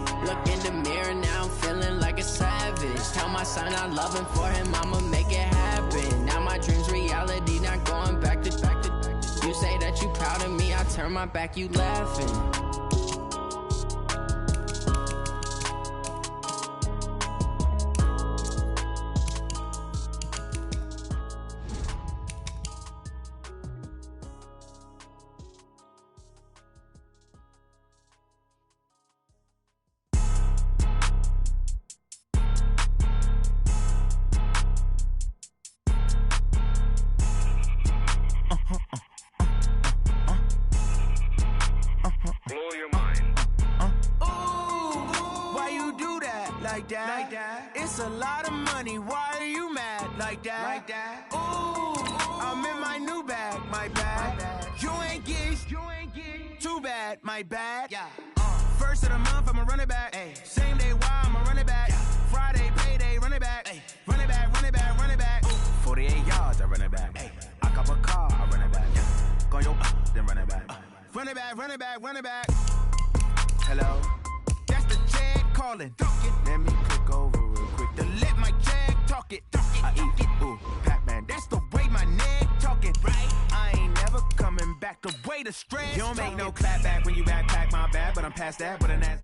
Look in the mirror, now I'm feeling like a savage. Tell my son I love him, for him I'ma make it happen. Now my dream's reality, not going back to. You say that you proud of me, I turn my back, you laughing. Like that. It's a lot of money. Why are you mad like that? Like that. Ooh, I'm in my new bag. My bad. You ain't get too bad. My bad. Yeah. First of the month, I'ma run it back. Ay. Same day, why I'ma run it back. Yeah. Friday, payday, run it back. Ay. Run it back, run it back, run it back. Ooh. 48 yards, I run it back. Ay. I cop a car, I run it back. Yeah. Go yo, then run it back. Run it back, run it back, run it back. Hello. That's the jag calling. Let me click over real quick to let my jag talk it. I eat it, ooh, Pac-Man. That's the way my neck talking. Right? I ain't never coming back. The way the stress. You don't make no clap back when you backpack, my bad. But I'm past that. But an ass.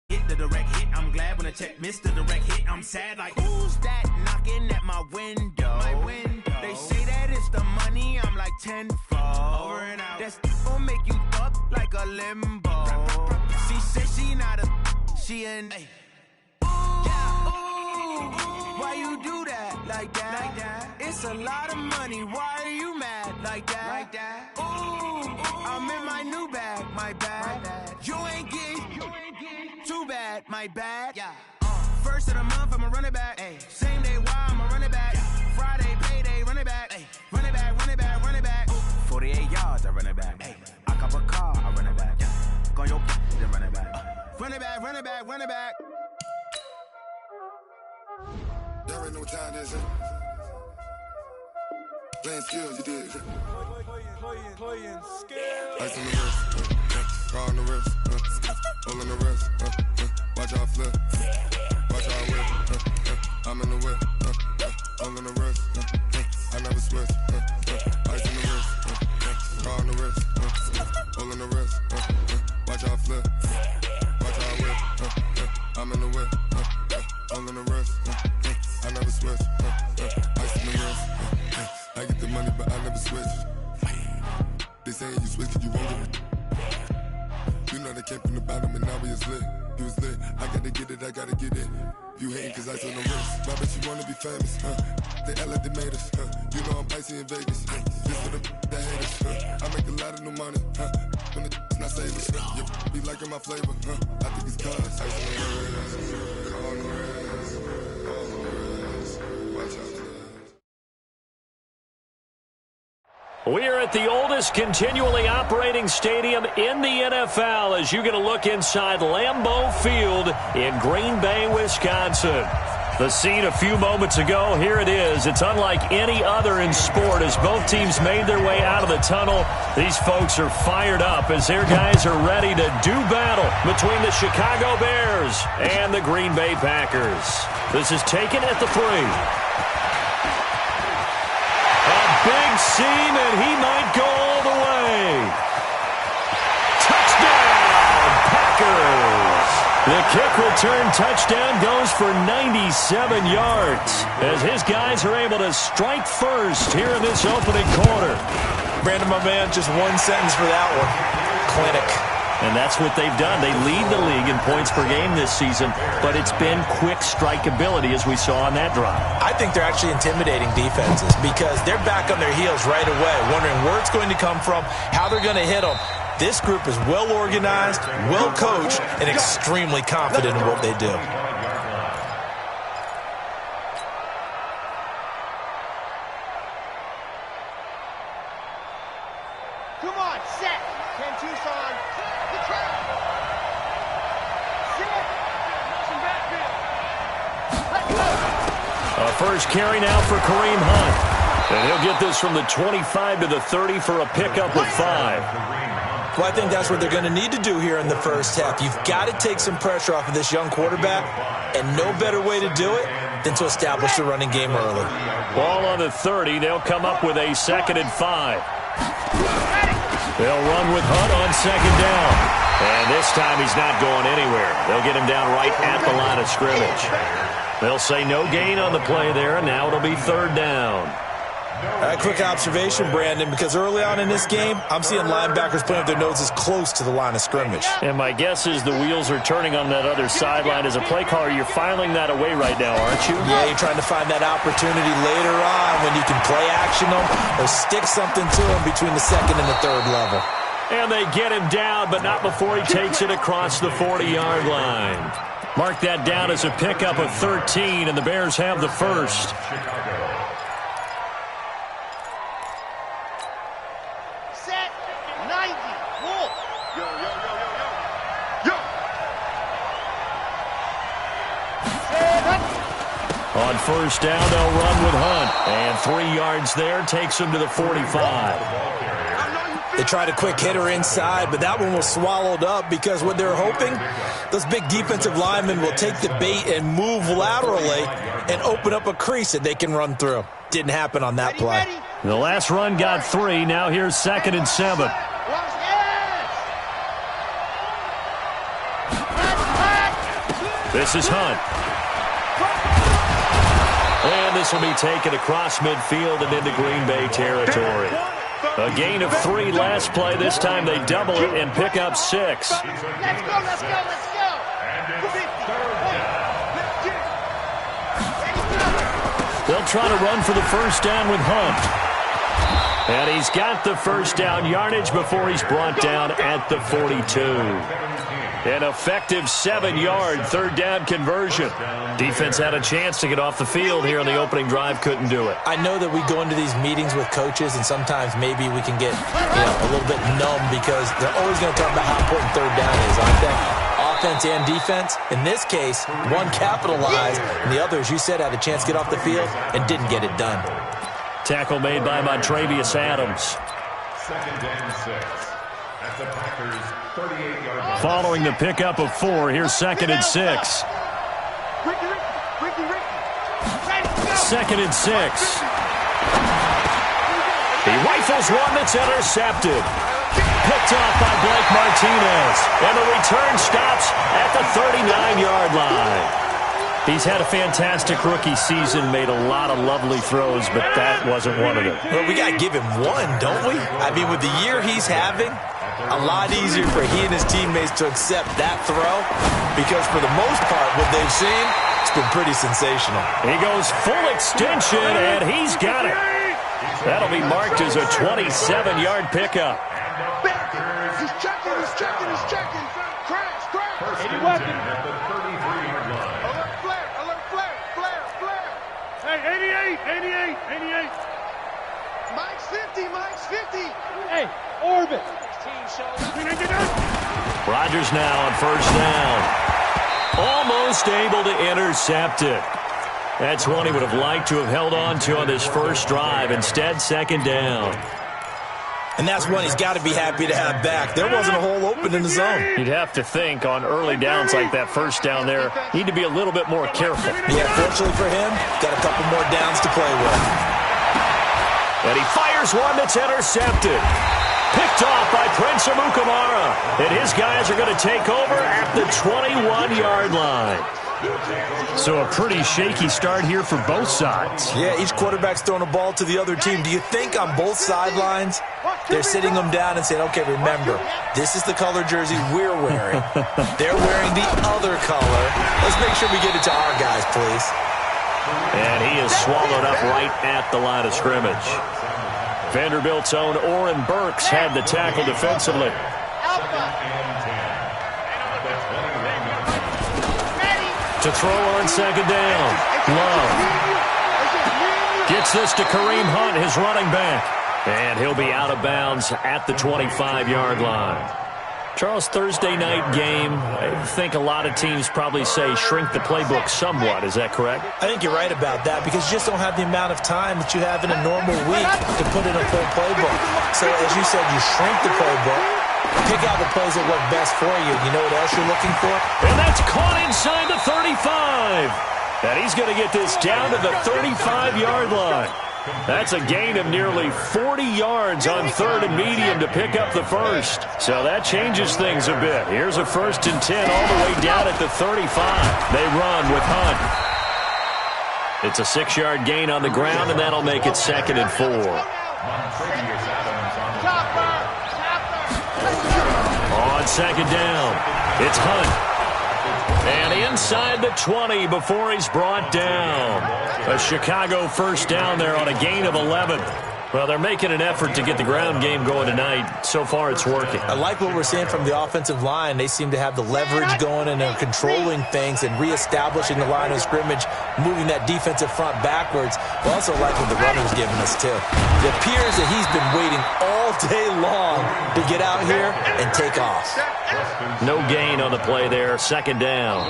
Hit the direct hit. I'm glad when I check missed the direct hit. I'm sad like who's that knocking at my window? My window. They say that it's the money, I'm like tenfold. Over and out. That's gon' make you up like a limbo. She said she not a, she an. Ooh, why you do that like that? Like that? It's a lot of money. Why are you mad like that? Like that. Ooh, I'm in my new bag. My bad. You ain't get too bad. My bad. Yeah. First of the month, I'ma run it back. Ay. Same day, why I'ma run it back. Yeah. Friday, payday, run it back. Ay. Run it back, run it back, run it back. Ooh. 48 yards, I run it back. Ay. I cop a car, I run it back. Yeah. Go yo, then run it back. Run it back, run it back, run it back. Y'all already know what time it is, huh? Playing skills, you did. Playing skills. Ice on the wrist, car on the wrist, hole in the wrist, watch out flip, watch out whip, I'm in the whip, hole in the wrist, I never switch, ice on the wrist, car on the wrist, hole in the wrist, watch out flip, watch out whip, I'm in the whip, hole in the wrist, I never switch, ice on the wrist, I get the money but I never switch. They saying you switch 'cause you won't get it. You know they came from the bottom and now we is lit. You was lit, I gotta get it, I gotta get it. You hating 'cause I on the wrist. My bitch, you wanna be famous, huh? They act like they made us, huh? You know I'm icy in Vegas, huh? This for the that hate us, huh? I make a lot of new money, huh? When the not save us, you be liking my flavor, huh? I think it's cause ice on the wrist, on the wrist, watch out. We're at the oldest continually operating stadium in the NFL as you get a look inside Lambeau Field in Green Bay, Wisconsin. The scene a few moments ago, here it is. It's unlike any other in sport as both teams made their way out of the tunnel. These folks are fired up as their guys are ready to do battle between the Chicago Bears and the Green Bay Packers. This is taken at the 3. Big seam, and he might go all the way. Touchdown, Packers! The kick return touchdown goes for 97 yards as his guys are able to strike first here in this opening quarter. Brandon, my man, just one sentence for that one. Clinic. And that's what they've done. They lead the league in points per game this season, but it's been quick strikeability as we saw on that drive. I think they're actually intimidating defenses because they're back on their heels right away, wondering where it's going to come from, how they're going to hit them. This group is well organized, well coached, and extremely confident in what they do. Come on, set. 10 Tucson. The trap. Set. Some backfield. Let's go. A first carry now for Kareem Hunt. And he'll get this from the 25 to the 30 for a pickup of 5. Well, I think that's what they're going to need to do here in the first half. You've got to take some pressure off of this young quarterback, and no better way to do it than to establish the running game early. Ball on the 30. They'll come up with a 2nd and 5. They'll run with Hunt on 2nd down. And this time he's not going anywhere. They'll get him down right at the line of scrimmage. They'll say no gain on the play there, and now it'll be 3rd down. A quick observation, Brandon, because early on in this game, I'm seeing linebackers playing with their noses close to the line of scrimmage. And my guess is the wheels are turning on that other sideline. As a play caller, you're filing that away right now, aren't you? Yeah, you're trying to find that opportunity later on when you can play action them or stick something to them between the 2nd and the 3rd level. And they get him down, but not before he takes it across the 40-yard line. Mark that down as a pickup of 13, and the Bears have the first. Set, 90, roll. Yo. On 1st down, they'll run with Hunt. And 3 yards there takes him to the 45. They tried a quick hitter inside, but that one was swallowed up because what they're hoping, those big defensive linemen will take the bait and move laterally and open up a crease that they can run through. Didn't happen on that play. The last run got 3. Now here's 2nd and 7. This is Hunt. And this will be taken across midfield and into Green Bay territory. A gain of 3 last play. This time they double it and pick up 6. Let's go. They'll try to run for the 1st down with Hunt. And he's got the 1st down yardage before he's brought down at the 42. An effective 7-yard 3rd down conversion. Defense had a chance to get off the field here on the opening drive, couldn't do it. I know that we go into these meetings with coaches, and sometimes maybe we can get a little bit numb because they're always going to talk about how important 3rd down is, aren't they? Offense and defense. In this case, one capitalized, and the other, as you said, had a chance to get off the field and didn't get it done. Tackle made by Montravius Adams. 2nd and 6 at the Packers' 38-yard line. Following the pickup of 4, here's 2nd and 6. 2nd and 6. He rifles one that's intercepted. Picked off by Blake Martinez. And the return stops at the 39-yard line. He's had a fantastic rookie season, made a lot of lovely throws, but that wasn't one of them. Well, we got to give him one, don't we? I mean, with the year he's having, a lot easier for he and his teammates to accept that throw because for the most part, what they've seen, it's been pretty sensational. He goes full extension, and he's got it. That'll be marked as a 27-yard pickup. He's checking. Crash. 1st at the 33-yard line. Alert, flare. Hey, 88. Mike's 50. Hey, orbit. Rodgers now on 1st down. Almost able to intercept it. That's one he would have liked to have held on to on this first drive. Instead, 2nd down. And that's one he's got to be happy to have back. There wasn't a hole open in the zone. You'd have to think on early downs like that 1st down there, need to be a little bit more careful. Yeah, fortunately for him, got a couple more downs to play with. And he fires one that's intercepted. Picked off by Prince Amukamara. And his guys are going to take over at the 21-yard line. So a pretty shaky start here for both sides. Yeah, each quarterback's throwing a ball to the other team. Do you think on both sidelines they're sitting them down and saying, okay, remember, this is the color jersey we're wearing. They're wearing the other color. Let's make sure we get it to our guys, please. And he is swallowed up right at the line of scrimmage. Vanderbilt's own Oren Burks had the tackle defensively. To throw on 2nd down. Love gets this to Kareem Hunt, his running back. And he'll be out of bounds at the 25-yard line. Charles, Thursday night game, I think a lot of teams probably say shrink the playbook somewhat. Is that correct? I think you're right about that because you just don't have the amount of time that you have in a normal week to put in a full playbook. So as you said, you shrink the playbook, pick out the plays that work best for you. You know what else you're looking for? And that's caught inside the 35. And he's going to get this down to the 35-yard line. That's a gain of nearly 40 yards on 3rd and medium to pick up the first. So that changes things a bit. Here's a 1st and 10 all the way down at the 35. They run with Hunt. It's a 6-yard gain on the ground, and that'll make it 2nd and 4. On 2nd down, it's Hunt. And inside the 20 before he's brought down. A Chicago 1st down there on a gain of 11. Well, they're making an effort to get the ground game going tonight. So far, it's working. I like what we're seeing from the offensive line. They seem to have the leverage going and they're controlling things and reestablishing the line of scrimmage, moving that defensive front backwards. I also like what the runner's giving us, too. It appears that he's been waiting all day long to get out here and take off. No gain on the play there. 2nd down.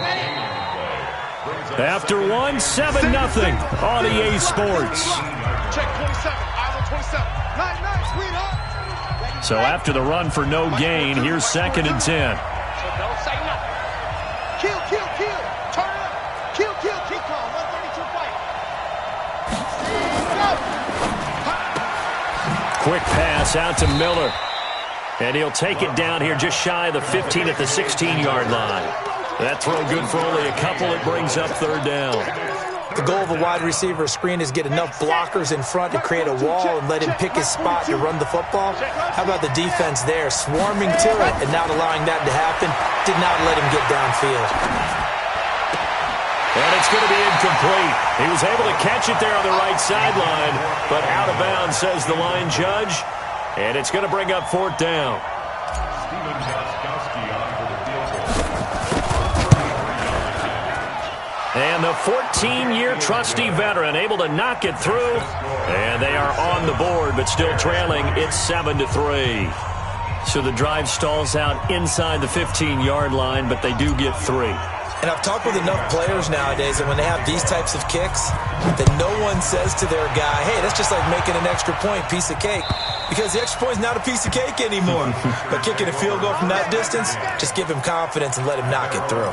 After 1, 7-0 on EA Sports. Check 27. Iowa 27. 9-9, sweetheart. So after the run for no gain, here's 2nd and 10. So don't say nothing. Kill, kill, kill. Turn it up. Kill, kill, keep calm. 132 fight. Quick pass out to Miller. And he'll take it down here just shy of the 15 at the 16-yard line. That throw good for only a couple. It brings up 3rd down. The goal of a wide receiver screen is get enough blockers in front to create a wall and let him pick his spot to run the football. How about the defense there, swarming to it and not allowing that to happen? Did not let him get downfield. And it's going to be incomplete. He was able to catch it there on the right sideline, but out of bounds, says the line judge. And it's going to bring up 4th down. And the 14-year trusty veteran able to knock it through. And they are on the board, but still trailing. It's 7-3. So the drive stalls out inside the 15-yard line, but they do get 3. And I've talked with enough players nowadays that when they have these types of kicks, that no one says to their guy, hey, that's just like making an extra point, piece of cake. Because the extra point is not a piece of cake anymore. But kicking a field goal from that distance, just give him confidence and let him knock it through.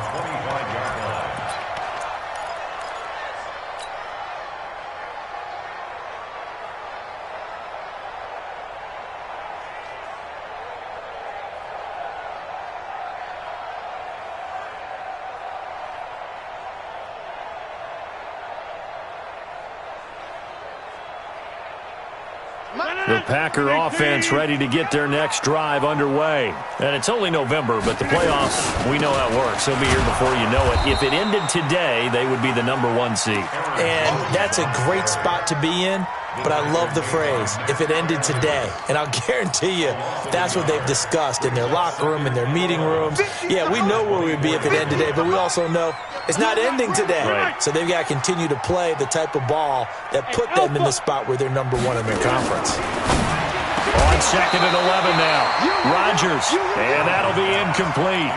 The Packer offense ready to get their next drive underway. And it's only November, but the playoffs, we know how it works. They'll be here before you know it. If it ended today, they would be the #1 seed. And that's a great spot to be in. But I love the phrase, if it ended today. And I'll guarantee you that's what they've discussed in their locker room, in their meeting rooms. Yeah, we know where we'd be if it ended today, but we also know it's not ending today. Right. So they've got to continue to play the type of ball that put them in the spot where they're #1 in their conference. On 2nd and 11 now. Rodgers, and that'll be incomplete.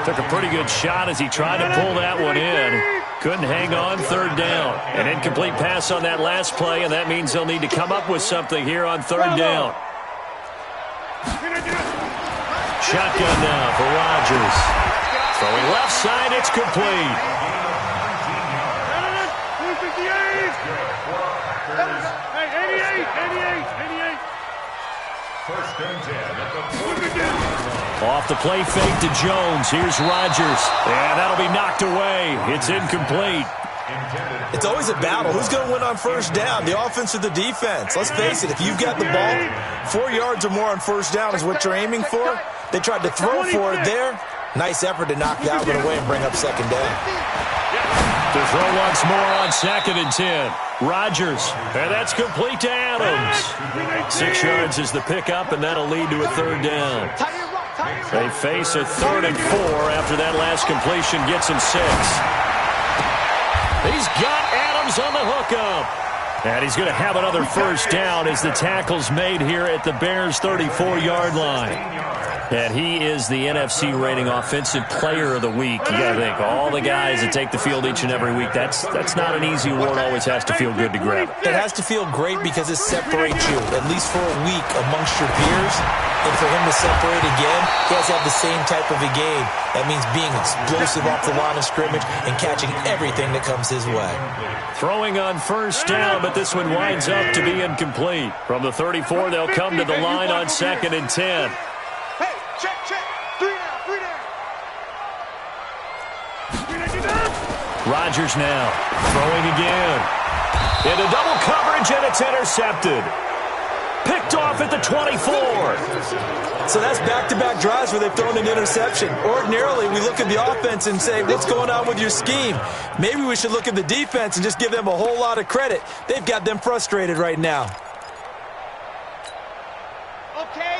Took a pretty good shot as he tried to pull that one in. Couldn't hang on. 3rd down. An incomplete pass on that last play, and that means they'll need to come up with something here on 3rd down. Shotgun now for Rodgers. Throwing left side, it's complete. Off the play fake to Jones. Here's Rodgers. And that'll be knocked away. It's incomplete. It's always a battle. Who's going to win on 1st down, the offense or the defense? Let's face it, if you've got the ball, 4 yards or more on 1st down is what you're aiming for. They tried to throw for it there. Nice effort to knock that one away and bring up 2nd down. To throw once more on 2nd and 10. Rodgers, and that's complete to Adams. 6 yards is the pickup, and that'll lead to a 3rd down. They face a 3rd and 4 after that last completion gets him 6. He's got Adams on the hookup. And he's going to have another first down as the tackle's made here at the Bears' 34-yard line. And he is the NFC rating Offensive Player of the Week. You got to think, all the guys that take the field each and every week, that's not an easy award. Always has to feel good to grab it. It has to feel great because it separates you, at least for a week, amongst your peers. And for him to separate again, he has to have the same type of a game. That means being explosive off the line of scrimmage and catching everything that comes his way. Throwing on first down, but this one winds up to be incomplete. From the 34, they'll come to the line on 2nd and 10. Hey, check. 3 down. Rodgers now throwing again. Into double coverage, and it's intercepted. Picked off at the 24. So that's back-to-back drives where they've thrown an interception. Ordinarily, we look at the offense and say, what's going on with your scheme? Maybe we should look at the defense and just give them a whole lot of credit. They've got them frustrated right now.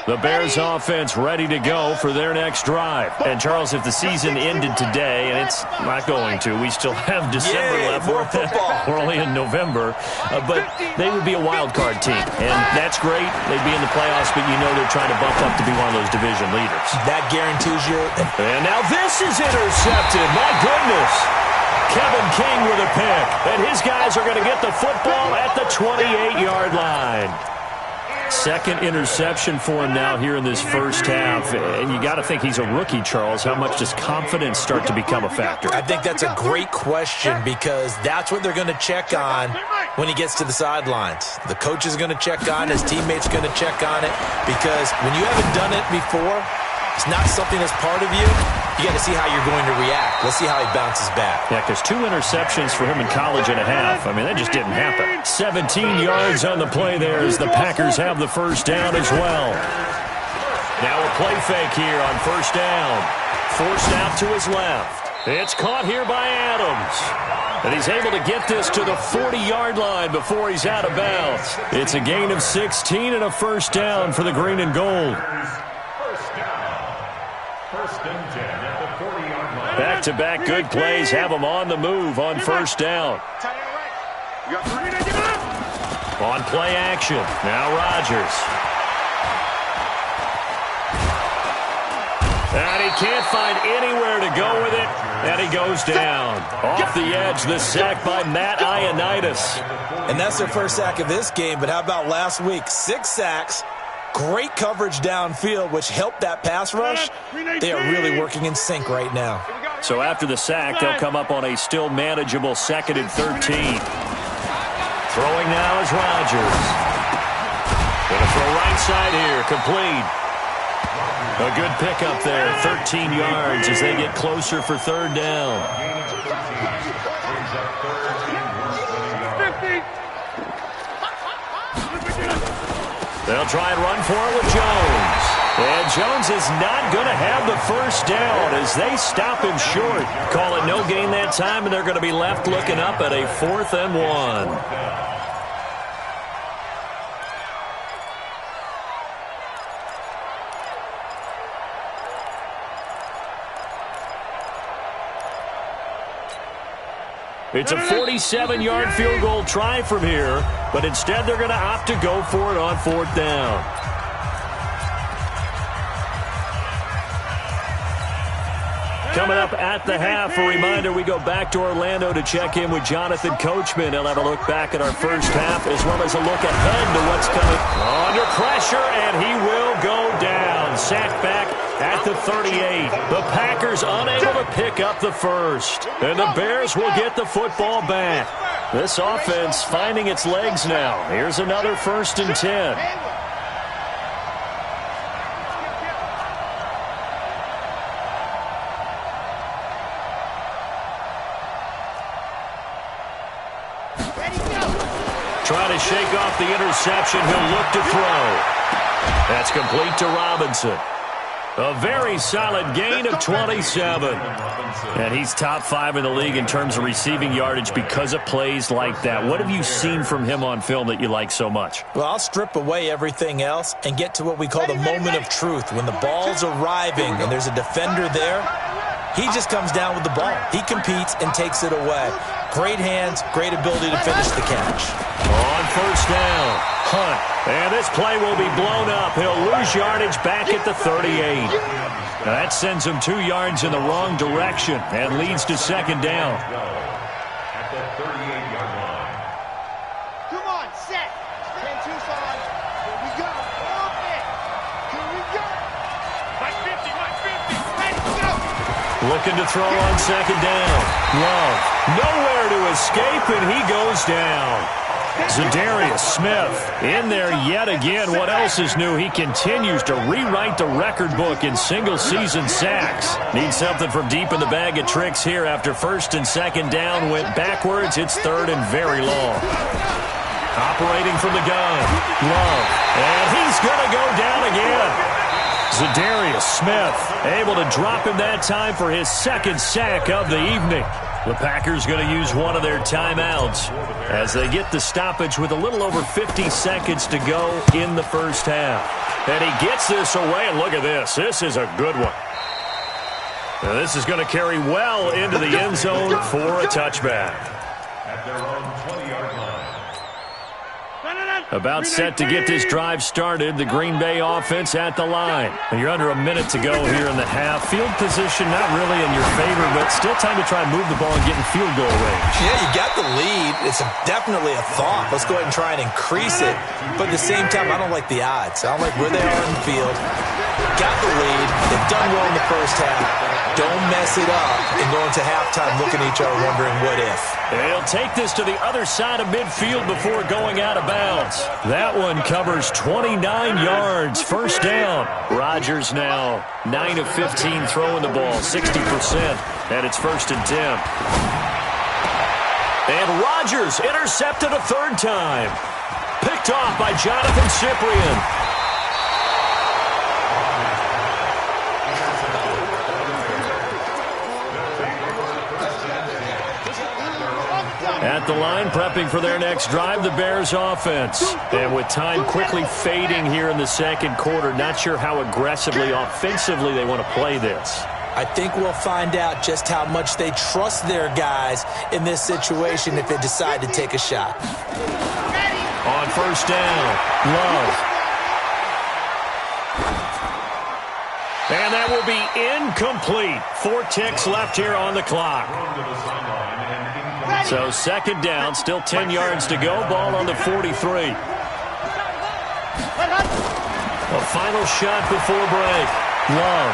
The Bears offense ready to go for their next drive. And, Charles, if the season ended today, and it's not going to, we still have December left. More football. We're only in November. But they would be a wild card team. And that's great. They'd be in the playoffs, but you know they're trying to bump up to be one of those division leaders. That guarantees you. And now this is intercepted. My goodness. Kevin King with a pick. And his guys are going to get the football at the 28-yard line. Second interception for him now here in this first half. And you got to think he's a rookie, Charles. How much does confidence start to become a factor? I think that's a great question because that's what they're going to check on when he gets to the sidelines. The coach is going to check on it. His teammates are going to check on it because when you haven't done it before, it's not something that's part of you. You got to see how you're going to react. Let's see how he bounces back. Yeah, because 2 interceptions for him in college and a half. I mean, that just didn't happen. 17 yards on the play there as the Packers have the first down as well. Now a play fake here on first down. Forced out to his left. It's caught here by Adams. And he's able to get this to the 40-yard line before he's out of bounds. It's a gain of 16 and a first down for the green and gold. Back-to-back good plays have them on the move on first down. On play action, now Rodgers. And he can't find anywhere to go with it, and he goes down. Off the edge, the sack by Matt Ioannidis. And that's their first sack of this game, but how about last week? 6 sacks. Great coverage downfield, which helped that pass rush. They are really working in sync right now. So after the sack, they'll come up on a still manageable 2nd and 13. Throwing now is Rodgers. Going to throw right side here, complete. A good pickup there, 13 yards as they get closer for third down. They'll try and run for it with Jones. And Jones is not going to have the first down as they stop him short. Call it no gain that time, and they're going to be left looking up at a 4th and 1. It's a 47-yard field goal try from here, but instead they're going to opt to go for it on 4th down. Coming up at the half, a reminder, we go back to Orlando to check in with Jonathan Coachman. He'll have a look back at our first half as well as a look ahead to what's coming. Under pressure, and he will go down. Sacked back at the 38. The Packers unable to pick up the first. And the Bears will get the football back. This offense finding its legs now. Here's another 1st and 10. Trying to shake off the interception. He'll look to throw. That's complete to Robinson. A very solid gain of 27. And he's top 5 in the league in terms of receiving yardage because of plays like that. What have you seen from him on film that you like so much? Well, I'll strip away everything else and get to what we call the moment of truth. When the ball's arriving and there's a defender there, he just comes down with the ball. He competes and takes it away. Great hands, great ability to finish the catch. On first down. Hunt. And this play will be blown up. He'll lose yardage back at the 38. Now that sends him 2 yards in the wrong direction and leads to second down. At the 38-yard line. Come on, set. 10 Tucson. Here we go. Open. Here we go. Mike 50, Mike 50. Ready, go. Looking to throw on second down. Love. Nowhere to escape, and he goes down. Zadarius Smith in there yet again. What else is new? He continues to rewrite the record book in single-season sacks. Needs something from deep in the bag of tricks here after first and second down went backwards. It's third and very long. Operating from the gun. Love. And he's going to go down again. Zadarius Smith able to drop him that time for his second sack of the evening. The Packers going to use one of their timeouts as they get the stoppage with a little over 50 seconds to go in the first half. And he gets this away, and look at this. This is a good one. Now this is going to carry well into the end zone for a touchback. At their own 20-yard line. About set to get this drive started, the Green Bay offense at the line. And you're under a minute to go here in the half. Field position not really in your favor, but still time to try and move the ball and get in field goal range. Yeah, you got the lead. It's definitely a thought. Let's go ahead and try and increase it. But at the same time, I don't like the odds. I don't like where they are in the field. Got the lead. They've done well in the first half. Don't mess it up and go into halftime looking at each other wondering what if. They'll take this to the other side of midfield before going out of bounds. That one covers 29 yards. First down. Rodgers now 9 of 15 throwing the ball, 60%. And it's first and 10. And Rodgers intercepted a third time. Picked off by Jonathan Cyprien. At the line, prepping for their next drive, the Bears offense. And with time quickly fading here in the second quarter, not sure how aggressively, offensively they want to play this. I think we'll find out just how much they trust their guys in this situation if they decide to take a shot. On first down, Love. And that will be incomplete. 4 ticks left here on the clock. So second down, still 10 yards to go. Ball on the 43. A final shot before break. Love.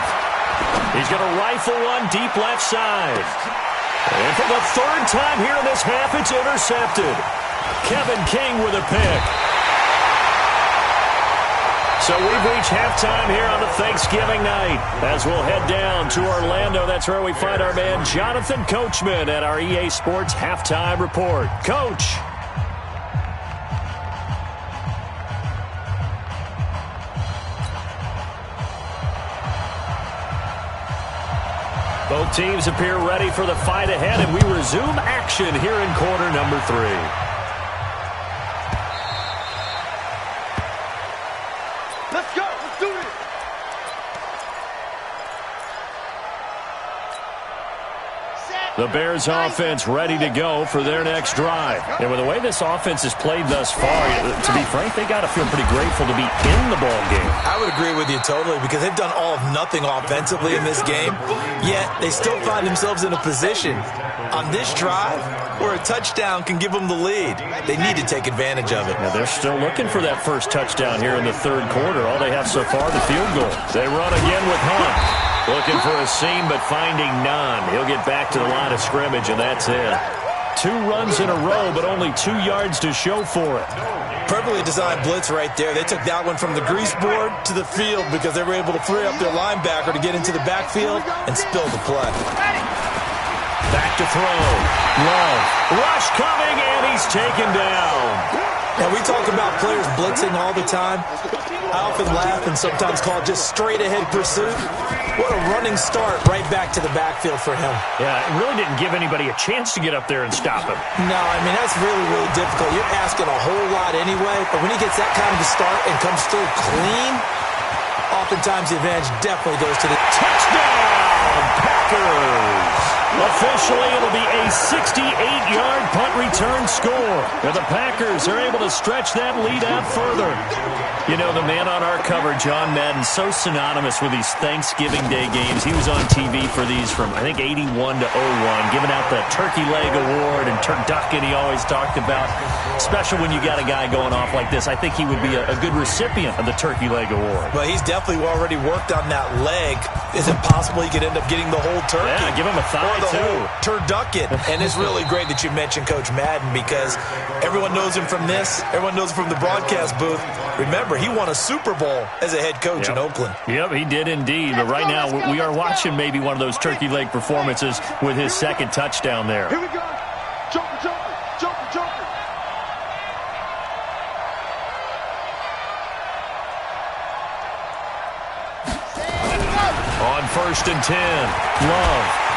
He's going to rifle one deep left side. And for the third time here in this half, it's intercepted. Kevin King with a pick. So we've reached halftime here on a Thanksgiving night. As we'll head down to Orlando, that's where we find our man Jonathan Coachman at our EA Sports Halftime Report. Coach. Both teams appear ready for the fight ahead, and we resume action here in quarter number 3. Let's go. Let's do this. The Bears offense ready to go for their next drive. And with the way this offense has played thus far, to be frank, they got to feel pretty grateful to be in the ball game. I would agree with you totally because they've done all of nothing offensively in this game, yet they still find themselves in a position on this drive where a touchdown can give them the lead. They need to take advantage of it. Now they're still looking for that first touchdown here in the third quarter. All they have so far, the field goal. They run again with Hunt. Looking for a seam, but finding none. He'll get back to the line of scrimmage, and that's it. 2 runs in a row, but only 2 yards to show for it. Perfectly designed blitz right there. They took that one from the grease board to the field because they were able to free up their linebacker to get into the backfield and spill the play. Back to throw. Love. Rush coming, and he's taken down. Now, we talk about players blitzing all the time. I often laugh and sometimes call it just straight-ahead pursuit. What a running start right back to the backfield for him. Yeah, it really didn't give anybody a chance to get up there and stop him. No, I mean, that's really, really difficult. You're asking a whole lot anyway, but when he gets that kind of a start and comes through clean, oftentimes the advantage definitely goes to the touchdown, Packers. Officially, it'll be a 68-yard punt return score. And the Packers are able to stretch that lead out further. You know, the man on our cover, John Madden, so synonymous with these Thanksgiving Day games. He was on TV for these from, I think, 81 to 01, giving out the Turkey Leg Award and turducken he always talked about. Special when you got a guy going off like this. I think he would be a good recipient of the Turkey Leg Award. Well, he's definitely already worked on that leg. Is it possible he could end up getting the whole turkey? Yeah, give him a thigh, or the whole turducken. And it's really great that you mentioned Coach Madden because everyone knows him from this. Everyone knows him from the broadcast booth. Remember, he won a Super Bowl as a head coach in Oakland. Yep, he did indeed. But right now, we are watching maybe one of those turkey leg performances with his second touchdown there. Here we go. Joker, Joker, Joker, Joker. On 1st and 10, Love.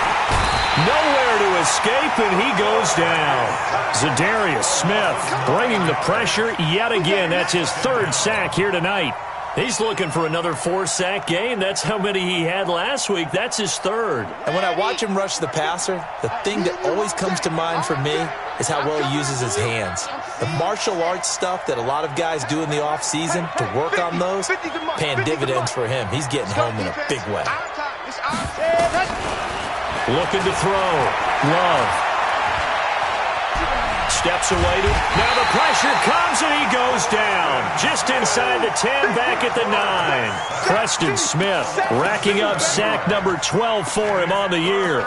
Nowhere to escape, and he goes down. Zadarius Smith bringing the pressure yet again. That's his third sack here tonight. He's looking for another 4-sack game. That's how many he had last week. That's his third. And when I watch him rush the passer, the thing that always comes to mind for me is how well he uses his hands. The martial arts stuff that a lot of guys do in the offseason to work on those, paying dividends for him. He's getting home in a big way. Looking to throw. Love. Steps away to. Now the pressure comes and he goes down. Just inside the 10, back at the 9. Preston Smith racking up sack number 12 for him on the year.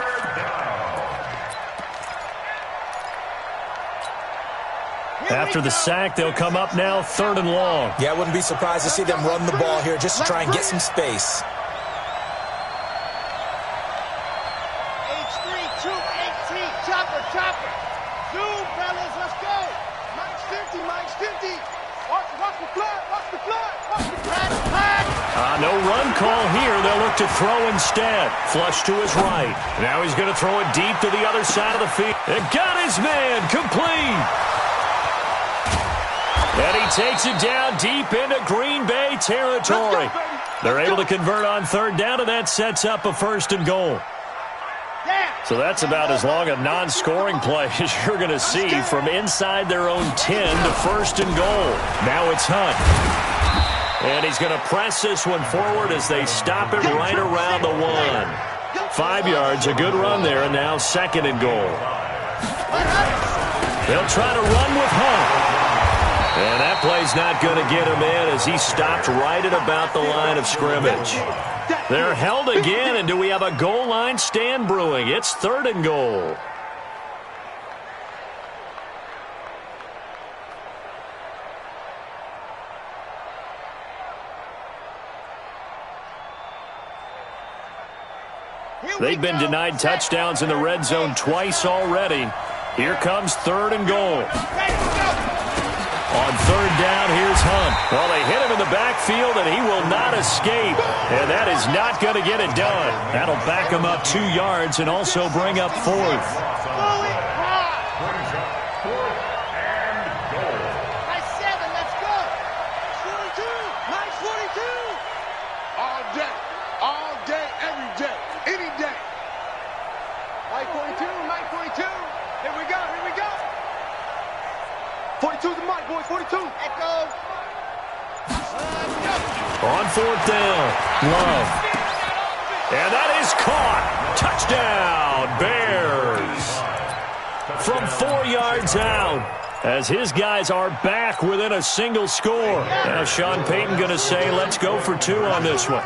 After the sack, they'll come up now 3rd and long. Yeah, I wouldn't be surprised to see them run the ball here just to try and get some space. Chopper. Zoom, fellas, let's go. Mike's 50, Mike's 50. Watch the flood, watch the flood, watch the flood. No run call here. They'll look to throw instead. Flush to his right. Now he's going to throw it deep to the other side of the field. And got his man complete. And he takes it down deep into Green Bay territory. They're able to convert on 3rd down, and that sets up a 1st and goal. So that's about as long a non-scoring play as you're going to see from inside their own 10 to 1st and goal. Now it's Hunt. And he's going to press this one forward as they stop it right around the 1. 5 yards, a good run there, and now 2nd and goal. They'll try to run with Hunt. And that play's not going to get him in as he stopped right at about the line of scrimmage. They're held again, and do we have a goal line stand brewing? It's 3rd and goal. They've been denied touchdowns in the red zone twice already. Here comes 3rd and goal. On 3rd down, here's Hunt. Well, they hit him in the backfield, and he will not escape. And that is not going to get it done. That'll back him up 2 yards and also bring up 4th. On 4th down, Love. And that is caught. Touchdown, Bears. From 4 yards out, as his guys are back within a single score. Now Sean Payton going to say, let's go for 2 on this one.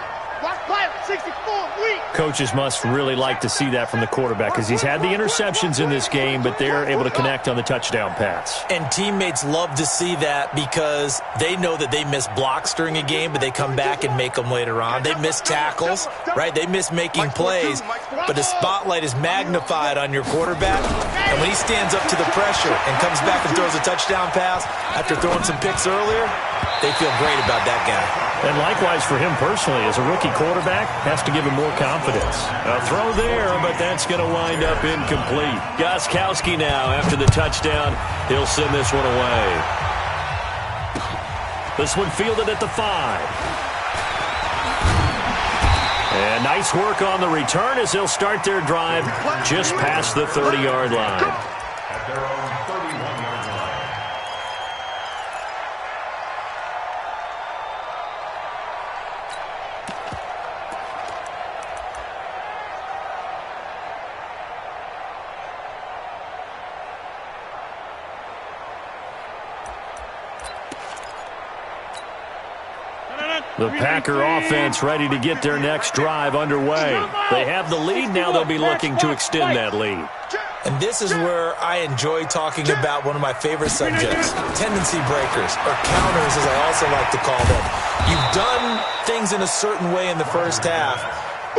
Coaches must really like to see that from the quarterback because he's had the interceptions in this game, but they're able to connect on the touchdown pass. And teammates love to see that because they know that they miss blocks during a game, but they come back and make them later on. They miss tackles, right? They miss making plays, but the spotlight is magnified on your quarterback. And when he stands up to the pressure and comes back and throws a touchdown pass after throwing some picks earlier, they feel great about that guy. And likewise for him personally, as a rookie quarterback, has to give him more confidence. A throw there, but that's going to wind up incomplete. Gostkowski now, after the touchdown, he'll send this one away. This one fielded at the 5. And nice work on the return as they'll start their drive just past the 30-yard line. At their own 31-yard line. The Packer offense ready to get their next drive underway. They have the lead. Now they'll be looking to extend that lead. And this is where I enjoy talking about one of my favorite subjects, tendency breakers, or counters as I also like to call them. You've done things in a certain way in the first half,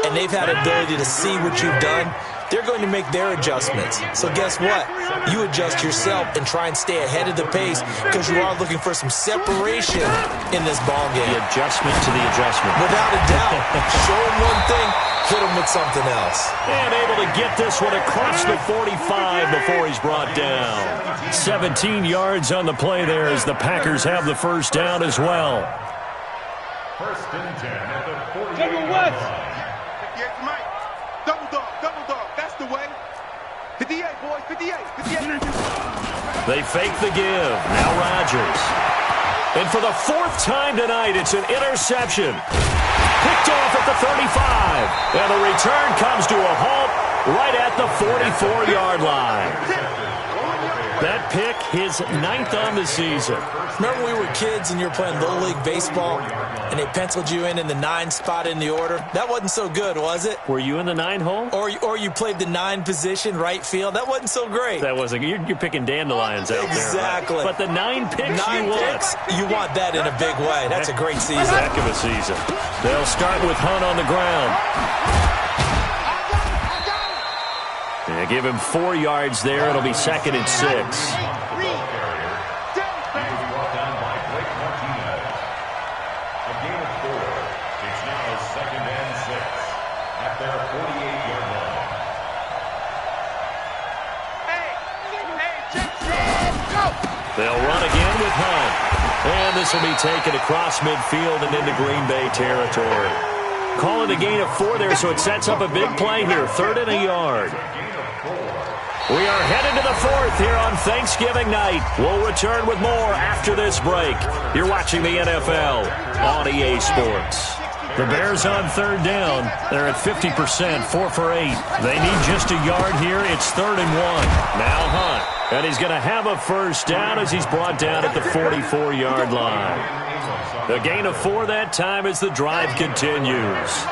and they've had ability to see what you've done. They're going to make their adjustments. So guess what? You adjust yourself and try and stay ahead of the pace because you are looking for some separation in this ball game. The adjustment to the adjustment. Without a doubt. Show them one thing, hit them with something else. And able to get this one across the 45 before he's brought down. 17 yards on the play there as the Packers have the first down as well. First and 10 at the 48-yard line. Double dog. That's the way. 58, boys. 58. They fake the give. Now Rodgers. And for the fourth time tonight, it's an interception. Picked off at the 35. And the return comes to a halt right at the 44-yard line. That pick, his 9th on the season. Remember we were kids and you were playing Little League Baseball and they penciled you in the 9 spot in the order? That wasn't so good, was it? Were you in the 9 hole? Or you played the 9 position, right field? That wasn't so great. That wasn't. You're picking dandelions out there. Exactly. Right? But the 9 picks you want that in a big way. That's a great season. Heck of a season. They'll start with Hunt on the ground. They give him 4 yards there. It'll be 2nd and 6. They'll run again with Hunt. And this will be taken across midfield and into Green Bay territory. Call it a gain of 4 there, so it sets up a big play here. 3rd and a yard. We are headed to the 4th here on Thanksgiving night. We'll return with more after this break. You're watching the NFL on EA Sports. The Bears on 3rd down. They're at 50%, 4 for 8. They need just a yard here. It's 3rd and 1. Now Hunt. And he's going to have a first down as he's brought down at the 44-yard line. A gain of 4 that time as the drive continues.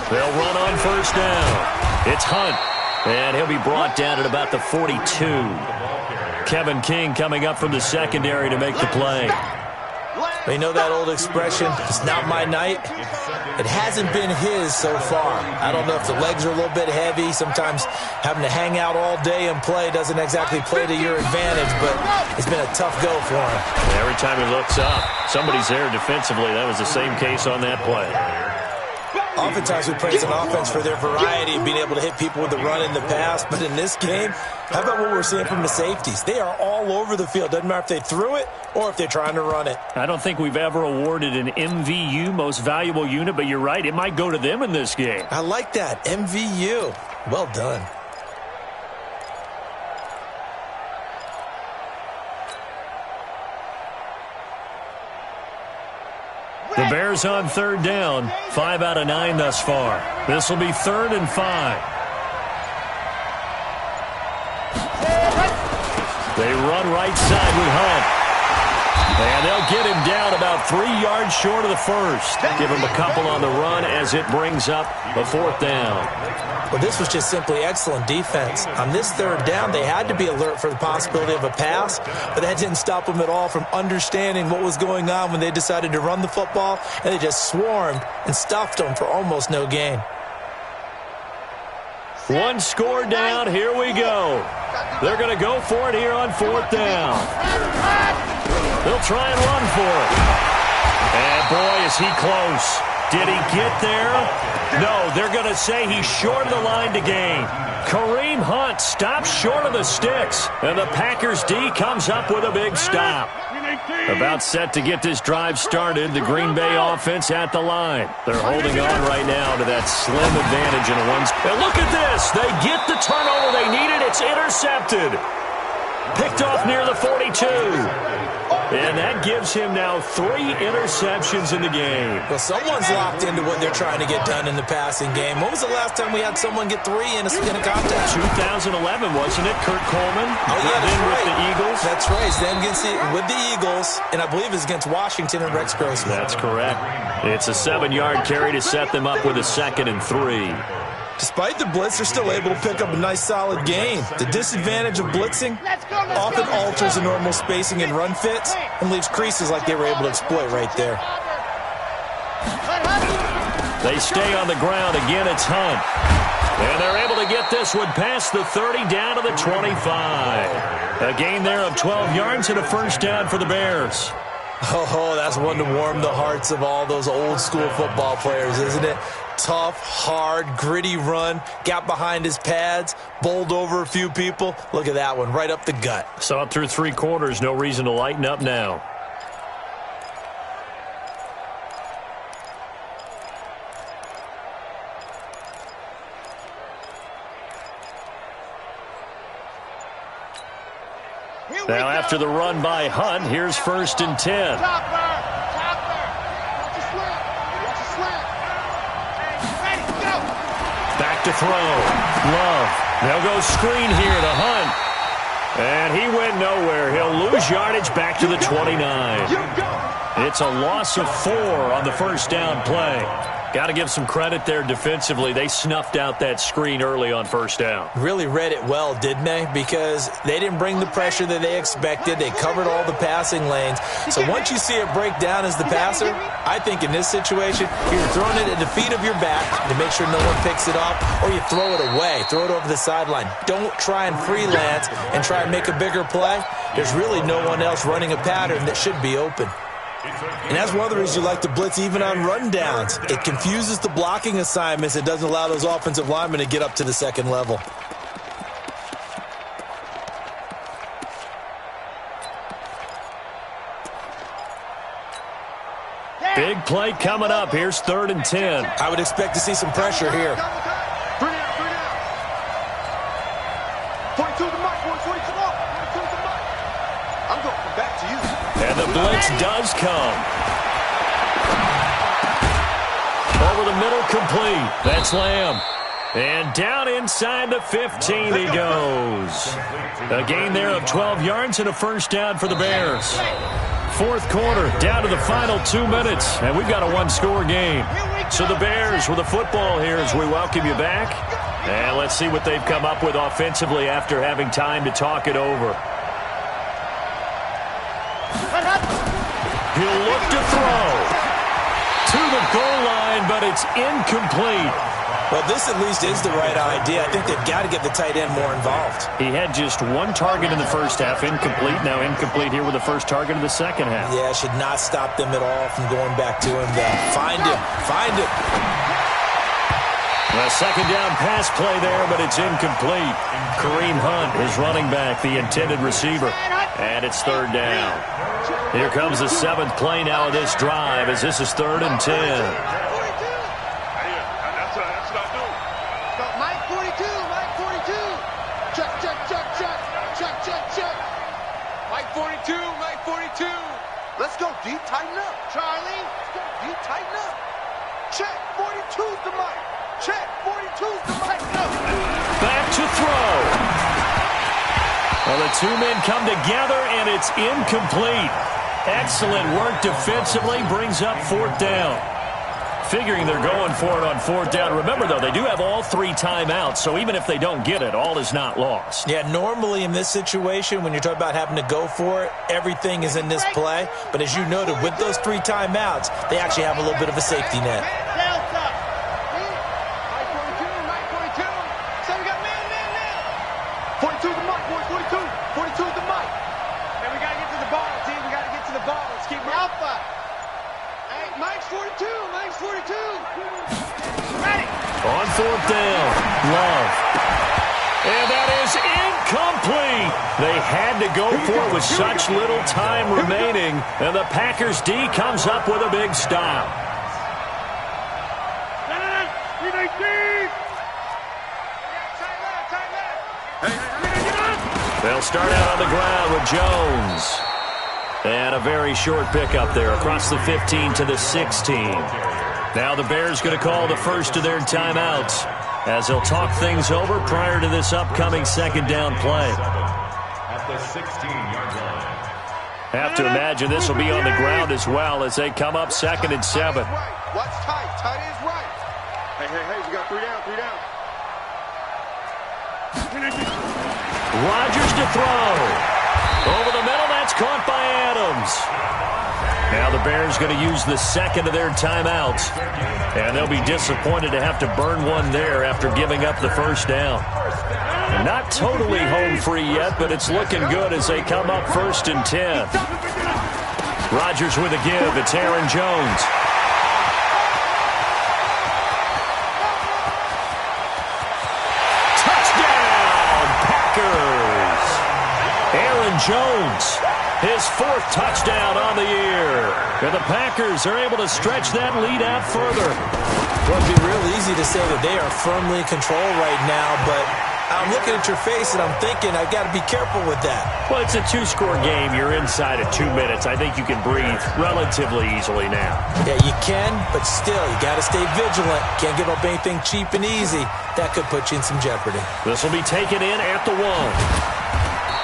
They'll run on first down. It's Hunt. And he'll be brought down at about the 42. Kevin King coming up from the secondary to make the play. You know that old expression, it's not my night? It hasn't been his so far. I don't know if the legs are a little bit heavy. Sometimes having to hang out all day and play doesn't exactly play to your advantage, but it's been a tough go for him. Every time he looks up, somebody's there defensively. That was the same case on that play. Oftentimes we praise an offense for their variety and being able to hit people with the run in the pass, but in this game, how about what we're seeing from the safeties? They are all over the field. Doesn't matter if they threw it or if they're trying to run it. I don't think we've ever awarded an MVU, most valuable unit, but you're right, it might go to them in this game. I like that, MVU. Well done. The Bears on 3rd down, 5 out of 9 thus far. This will be 3rd and 5. They run right side with Hunt. And they'll get him down about 3 yards short of the first. Give him a couple on the run as it brings up a 4th down. Well, this was just simply excellent defense. On this 3rd down, they had to be alert for the possibility of a pass, but that didn't stop them at all from understanding what was going on when they decided to run the football, and they just swarmed and stuffed them for almost no gain. 1 score down. Here we go. They're going to go for it here on 4th down. They'll try and run for it. And boy, is he close. Did he get there? No, they're going to say he's short of the line to gain. Kareem Hunt stops short of the sticks, and the Packers D comes up with a big stop. About set to get this drive started, the Green Bay offense at the line. They're holding on right now to that slim advantage in a one. And look at this. They get the turnover they needed. It's intercepted. Picked off near the 42. And that gives him now 3 interceptions in the game. Well, someone's locked into what they're trying to get done in the passing game. When was the last time we had someone get 3 in a contact? 2011, wasn't it? Kurt Coleman. Oh, yeah, that's right. With the Eagles. That's right. It's them with the Eagles, and I believe it's against Washington and Rex Grossman. That's correct. It's a 7-yard carry to set them up with a 2nd and 3. Despite the blitz, they're still able to pick up a nice, solid gain. The disadvantage of blitzing often alters the normal spacing and run fits and leaves creases like they were able to exploit right there. They stay on the ground. Again, it's Hunt. And they're able to get this one past the 30 down to the 25. A gain there of 12 yards and a first down for the Bears. Oh, that's one to warm the hearts of all those old-school football players, isn't it? Tough, hard, gritty run, got behind his pads, bowled over a few people. Look at that one, right up the gut. Saw it through 3 quarters, no reason to lighten up now. Now after the run by Hunt, here's 1st and 10. Back to throw. Love. They'll go screen here to Hunt. And he went nowhere. He'll lose yardage back to the 29. It's a loss of 4 on the first down play. Got to give some credit there defensively. They snuffed out that screen early on first down. Really read it well, didn't they? Because they didn't bring the pressure that they expected. They covered all the passing lanes. So once you see it break down as the passer, I think in this situation, you're throwing it at the feet of your back to make sure no one picks it up, or you throw it away. Throw it over the sideline. Don't try and freelance and try and make a bigger play. There's really no one else running a pattern that should be open. And that's one of the reasons you like to blitz even on rundowns. It confuses the blocking assignments. It doesn't allow those offensive linemen to get up to the second level. Big play coming up. Here's 3rd and 10. I would expect to see some pressure here. 3 down. 42 to Mike, 42 to Mike. I'm going to come back to you. And the blitz does come. Over the middle, complete. That's Lamb. And down inside the 15 he goes. A gain there of 12 yards and a first down for the Bears. 4th quarter, down to the final 2 minutes, and we've got a 1-score game. So the Bears with the football here as we welcome you back. And let's see what they've come up with offensively after having time to talk it over. He'll look to throw to the goal line, but it's incomplete. Well, this at least is the right idea. I think they've got to get the tight end more involved. He had just 1 target in the first half, incomplete. Now incomplete here with the first target of the second half. Yeah, should not stop them at all from going back to him. Find him. A second down pass play there, but it's incomplete. Kareem Hunt is running back, the intended receiver. And it's 3rd down. Here comes the 7th play now of this drive as this is 3rd and 10. That's what I do. Mike 42. Check. Mike 42. Let's go, D. Tighten up. Charlie. Let's go, D. Tighten up. Check. 42's the Mike. Check. 42's the Mike. Back to throw. Well, the 2 men come together, and it's incomplete. Excellent work defensively, brings up 4th down. Figuring they're going for it on 4th down. Remember, though, they do have all 3 timeouts, so even if they don't get it, all is not lost. Yeah, normally in this situation, when you're talking about having to go for it, everything is in this play. But as you noted, with those 3 timeouts, they actually have a little bit of a safety net. Mike's 42. Mike's 42. On fourth down, Love. And that is incomplete. They had to go for it with such little time remaining. And the Packers D comes up with a big stop. They'll start out on the ground with Jones. And a very short pickup there across the 15 to the 16. Now the Bears going to call the first of their timeouts as they'll talk things over prior to this upcoming second down play. At the 16-yard line. Have to imagine this will be on the ground as well as they come up 2nd and 7. Watch tight. Tight is right. Hey, we got 3 down, 3 down. Rodgers to throw. Over the middle, that's caught by Adams. Now the Bears going to use the second of their timeouts. And they'll be disappointed to have to burn one there after giving up the first down. And not totally home free yet, but it's looking good as they come up 1st and 10. Rodgers with a give. It's Aaron Jones. Aaron Jones, his 4th touchdown on the year. And the Packers are able to stretch that lead out further. Well, it'd be real easy to say that they are firmly in control right now, but I'm looking at your face and I'm thinking I've got to be careful with that. Well, it's a 2-score game. You're inside of 2 minutes. I think you can breathe relatively easily now. Yeah, you can, but still, you got to stay vigilant. Can't give up anything cheap and easy. That could put you in some jeopardy. This will be taken in at the 1.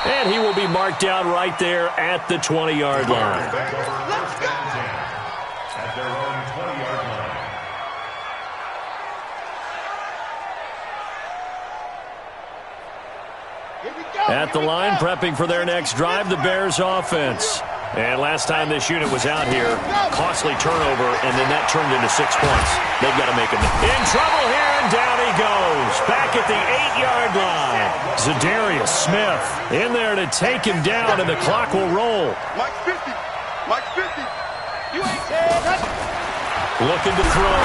And he will be marked down right there at the 20-yard line. Let's go! At their own 20-yard line. Here we go. At the line, prepping for their next drive, the Bears offense. And last time this unit was out here, costly turnover, and then that turned into 6 points. They've got to make him in trouble here, and down he goes. Back at the 8-yard line. Zadarius Smith in there to take him down, and the clock will roll. Mike's 50. Mike's 50. You ain't dead. Looking to throw.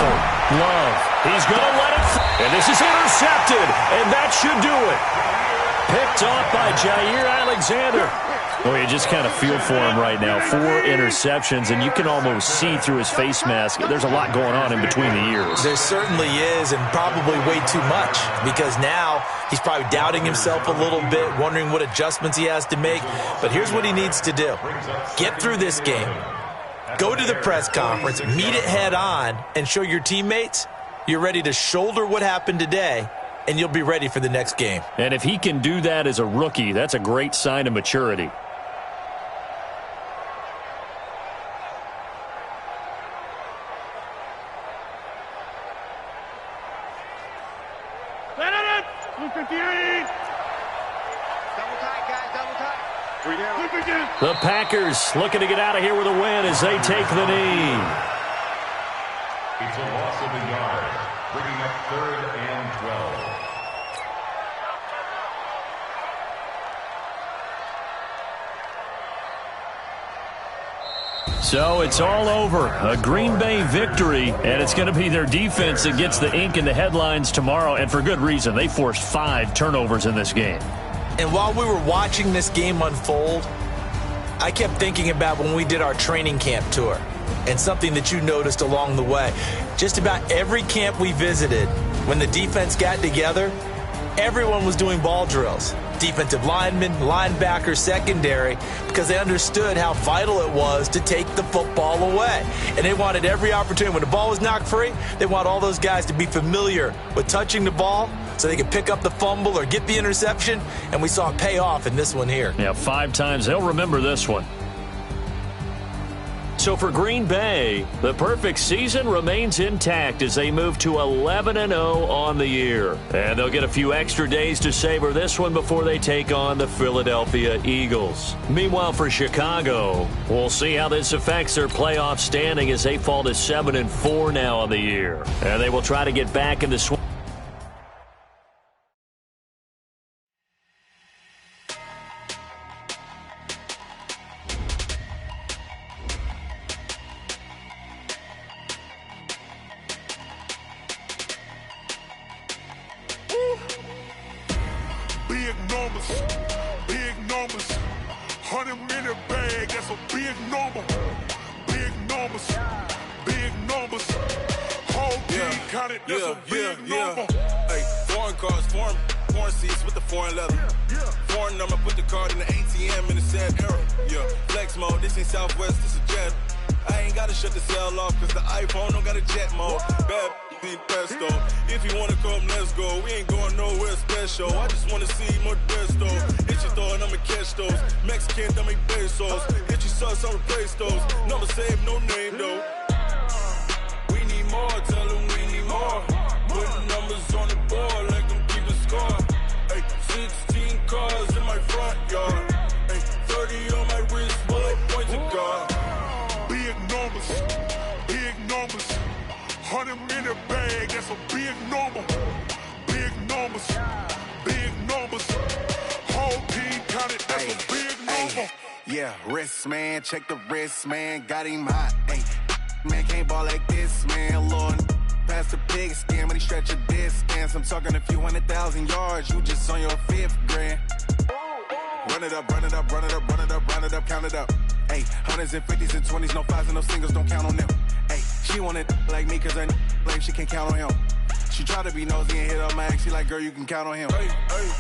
Love. He's going to let it. And this is intercepted, and that should do it. Picked off by Jair Alexander. Well, you just kind of feel for him right now. 4 interceptions, and you can almost see through his face mask. There's a lot going on in between the ears. There certainly is, and probably way too much, because now he's probably doubting himself a little bit, wondering what adjustments he has to make. But here's what he needs to do. Get through this game. Go to the press conference, meet it head on, and show your teammates you're ready to shoulder what happened today, and you'll be ready for the next game. And if he can do that as a rookie, that's a great sign of maturity. The Packers looking to get out of here with a win as they take the knee. It's a loss of a yard, bringing up 3rd and 12. So it's all over. A Green Bay victory, and it's going to be their defense that gets the ink in the headlines tomorrow, and for good reason. They forced 5 turnovers in this game. And while we were watching this game unfold, I kept thinking about when we did our training camp tour and something that you noticed along the way. Just about every camp we visited, when the defense got together, everyone was doing ball drills. Defensive linemen, linebackers, secondary, because they understood how vital it was to take the football away. And they wanted every opportunity. When the ball was knocked free, they want all those guys to be familiar with touching the ball so they could pick up the fumble or get the interception. And we saw it pay off in this one here. Yeah, 5 times. They'll remember this one. So for Green Bay, the perfect season remains intact as they move to 11-0 on the year. And they'll get a few extra days to savor this one before they take on the Philadelphia Eagles. Meanwhile, for Chicago, we'll see how this affects their playoff standing as they fall to 7-4 now on the year. And they will try to get back in the swing. numbers, big numbers. Whole team counted, that's a big number. Hey, foreign cars, foreign seats with the foreign leather. Foreign number, put the card in the ATM in the sad era. Yeah, flex mode, this ain't Southwest, this is jet. I ain't gotta shut the cell off, cause the iPhone don't got a jet mode. Bad need pesto. If you wanna come, let's go. We ain't going nowhere special. I just wanna see more desto. Hit your throw and I'ma catch those. Mexican, dummy pesos. Hit your sauce, I'll replace those. Number save, no name though. We need more, tell them we need more. Putting numbers on the board, like them keep a score. Hey, 16 cars in my front yard. Hey, 30 on my wrist, bullet points of God. Big numbers, big numbers. 100 in the bag, that's a big number. Big numbers, big numbers. Whole team counted, that's a big number. Yeah, wrist man, check the wrist man, got him hot. Ay, man can't ball like this, man. Lord, past the pig skin when he stretch a distance. I'm talking a few 100,000 yards, you just on your 5th grand. Run it up, run it up, run it up, run it up, run it up, count it up. Ay, 100s and 50s and 20s, no 5s and no singles, don't count on them. Ay, she want it like me cause her blame, she can't count on him. She try to be nosy and hit up my ex, she like, girl, you can count on him. Hey, hey,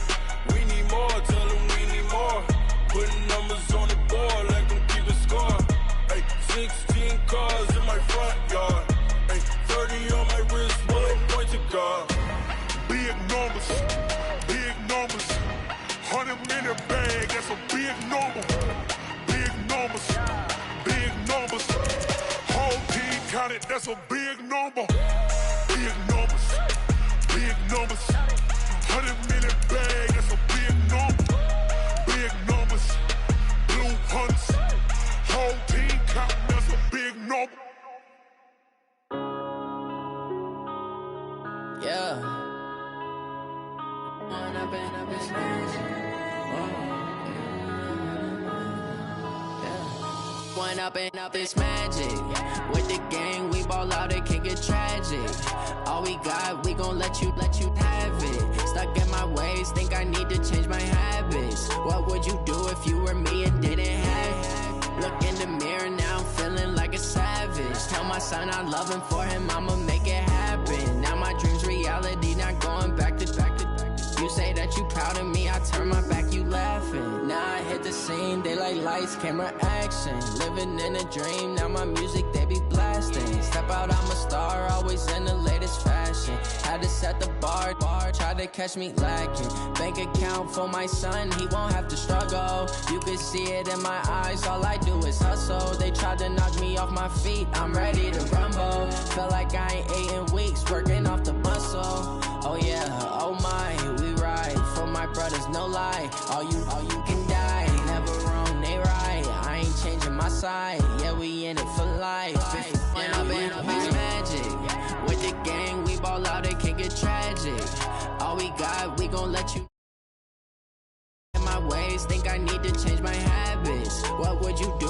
we need more, tell them we need more. Putting numbers on the board, like them keep a score. Hey, 16 cars in my front yard. Hey, 30 on my wrist, bullet points of God. Big numbers, big numbers. 100 in the bag, that's a big number. Big numbers, big numbers. Whole team counted, that's a big number. Big numbers, big numbers. 100 in the bag, that's a big number. Big numbers, blue hunts. Whole team counting, that's a big number. Yeah. One up and up is magic. With the gang, we ball out, it can get tragic. All we got, we gon' let you have it. Stuck in my ways, think I need to change my habits. What would you do if you were me and didn't have it? Look in the mirror now, I'm feeling like a savage. Tell my son I love him, for him I'ma make it happen. Now my dream's reality, not going back to. You say that you proud of me, I turn my back, you laughing. Now I hit the scene, they like lights, camera, action. Living in a dream, now my music, they be blasting. Step out, I'm a star, always in the latest fashion. Had to set the bar, try to catch me lacking. Bank account for my son, he won't have to struggle. You can see it in my eyes, all I do is hustle. They tried to knock me off my feet, I'm ready to rumble. Felt like I ain't ate in weeks, working off the muscle. Oh yeah, oh my, we ride for my brothers, no lie. All you can die, never wrong, they right. I ain't changing my side, yeah, we in it for life. When up and up is magic. With the gang, we ball out, it can get tragic. All we got, we gon' let you in my ways, think I need to change my habits. What would you do